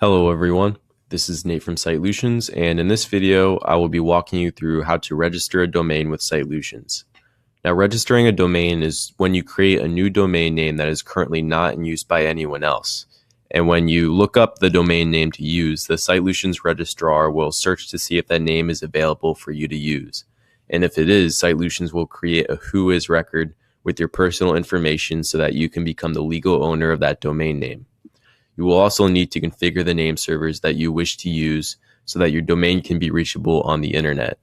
Hello everyone, this is Nate from Sitelutions, and in this video I will be walking you through how to register a domain with Sitelutions. Now, registering a domain is when you create a new domain name that is currently not in use by anyone else. And when you look up the domain name to use, the Sitelutions registrar will search to see if that name is available for you to use. And if it is, Sitelutions will create a whois record with your personal information so that you can become the legal owner of that domain name. You will also need to configure the name servers that you wish to use so that your domain can be reachable on the internet.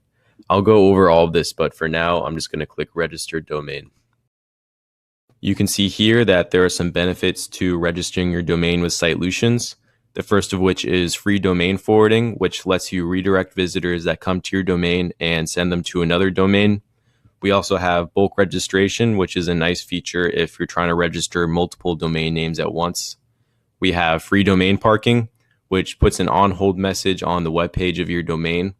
I'll go over all of this, but for now, I'm just going to click Register Domain. You can see here that there are some benefits to registering your domain with Sitelutions. The first of which is free domain forwarding, which lets you redirect visitors that come to your domain and send them to another domain. We also have bulk registration, which is a nice feature if you're trying to register multiple domain names at once. We have free domain parking, which puts an on-hold message on the web page of your domain.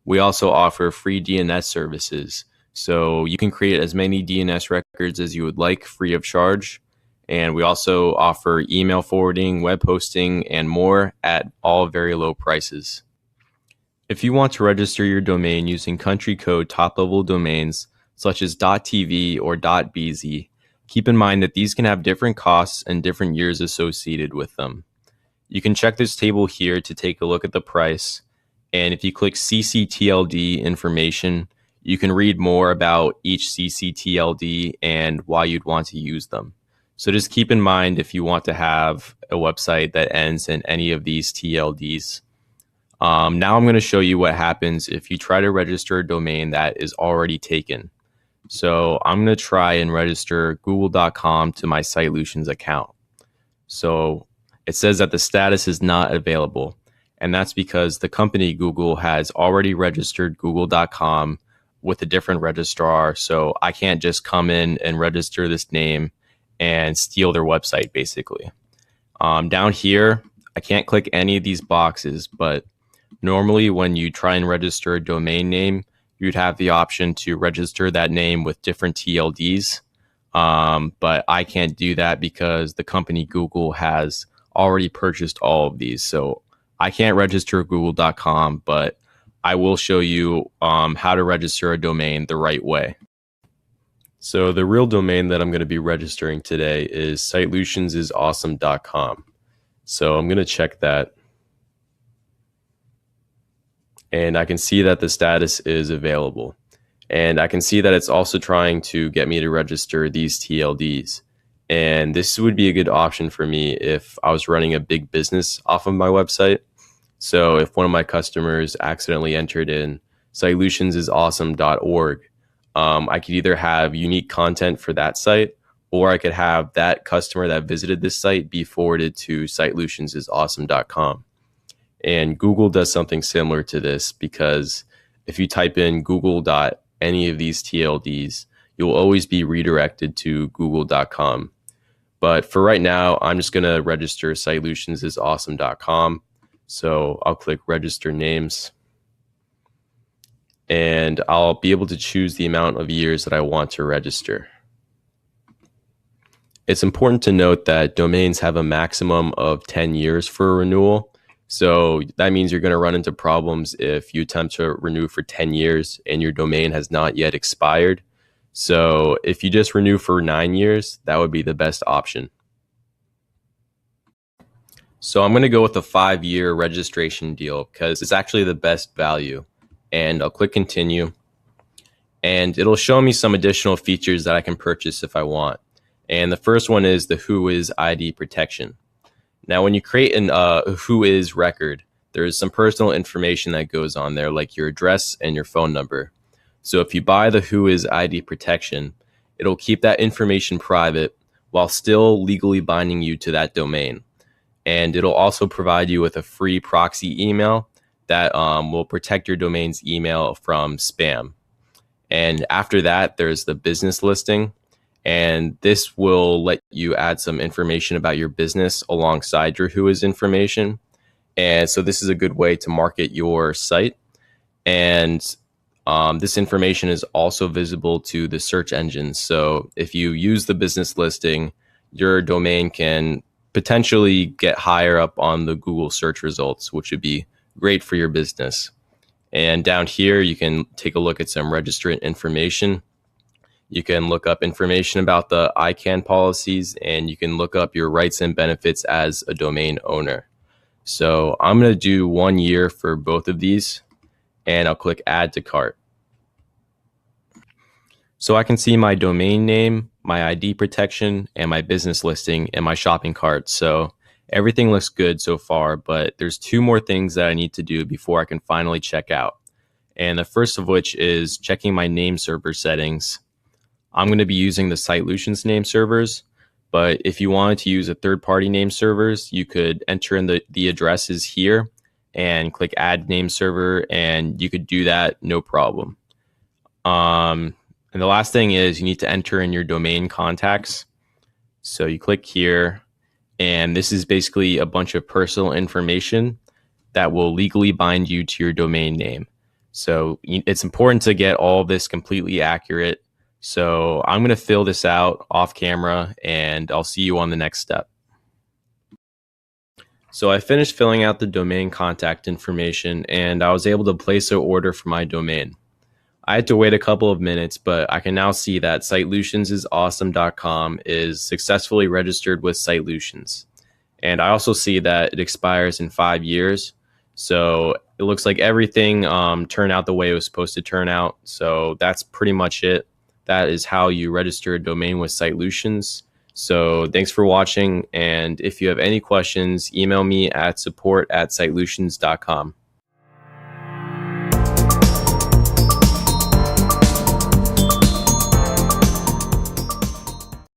We also offer free DNS services, so you can create as many DNS records as you would like free of charge. And we also offer email forwarding, web hosting, and more at all very low prices. If you want to register your domain using country code top-level domains such as .tv or .bz, keep in mind that these can have different costs and different years associated with them. You can check this table here to take a look at the price, and if you click CCTLD information, you can read more about each CCTLD and why you'd want to use them. So just keep in mind if you want to have a website that ends in any of these TLDs. Now I'm going to show you what happens if you try to register a domain that is already taken. So I'm going to try and register google.com to my Sitelutions account. So it says that the status is not available. And that's because the company Google has already registered google.com with a different registrar. So I can't just come in and register this name and steal their website, basically. Down here, I can't click any of these boxes, but normally when you try and register a domain name, you'd have the option to register that name with different TLDs. But I can't do that because the company Google has already purchased all of these. So I can't register google.com, but I will show you how to register a domain the right way. So the real domain that I'm going to be registering today is sitelutionsisaawesome.com. So I'm going to check that. And I can see that the status is available. And I can see that it's also trying to get me to register these TLDs. And this would be a good option for me if I was running a big business off of my website. So if one of my customers accidentally entered in sitelutionsisaawesome.org, I could either have unique content for that site, or I could have that customer that visited this site be forwarded to sitelutionsisaawesome.com. And Google does something similar to this, because if you type in google.any of these TLDs, you'll always be redirected to google.com. But for right now, I'm just going to register sitelutionsisaawesome.com. So I'll click register names, and I'll be able to choose the amount of years that I want to register. It's important to note that domains have a maximum of 10 years for renewal. So that means you're going to run into problems if you attempt to renew for 10 years and your domain has not yet expired. So if you just renew for 9 years, that would be the best option. So I'm going to go with a 5-year registration deal because it's actually the best value. And I'll click continue. And it'll show me some additional features that I can purchase if I want. And the first one is the whois ID protection. Now, when you create an whois record, there is some personal information that goes on there, like your address and your phone number. So if you buy the whois ID protection, it'll keep that information private while still legally binding you to that domain. And it'll also provide you with a free proxy email that will protect your domain's email from spam. And after that, there's the business listing. And this will let you add some information about your business alongside your whois information. And so this is a good way to market your site. And this information is also visible to the search engines. So if you use the business listing, your domain can potentially get higher up on the Google search results, which would be great for your business. And down here, you can take a look at some registrant information. You can look up information about the ICANN policies, and you can look up your rights and benefits as a domain owner. So I'm going to do 1 year for both of these, and I'll click add to cart. So I can see my domain name, my ID protection, and my business listing in my shopping cart. So everything looks good so far, but there's 2 more things that I need to do before I can finally check out. And the first of which is checking my name server settings. I'm going to be using the Sitelutions name servers, but if you wanted to use a third-party name servers, you could enter in the addresses here and click add name server, and you could do that no problem. And the last thing is you need to enter in your domain contacts. So you click here, and this is basically a bunch of personal information that will legally bind you to your domain name. So it's important to get all of this completely accurate. So I'm going to fill this out off camera, and I'll see you on the next step. So I finished filling out the domain contact information, and I was able to place an order for my domain. I had to wait a couple of minutes, but I can now see that sitelutions.awesome.com is successfully registered with Sitelutions. And I also see that it expires in 5 years. So it looks like everything turned out the way it was supposed to turn out. So that's pretty much it. That is how you register a domain with Sitelutions. So thanks for watching. And if you have any questions, email me at support@sitelutions.com.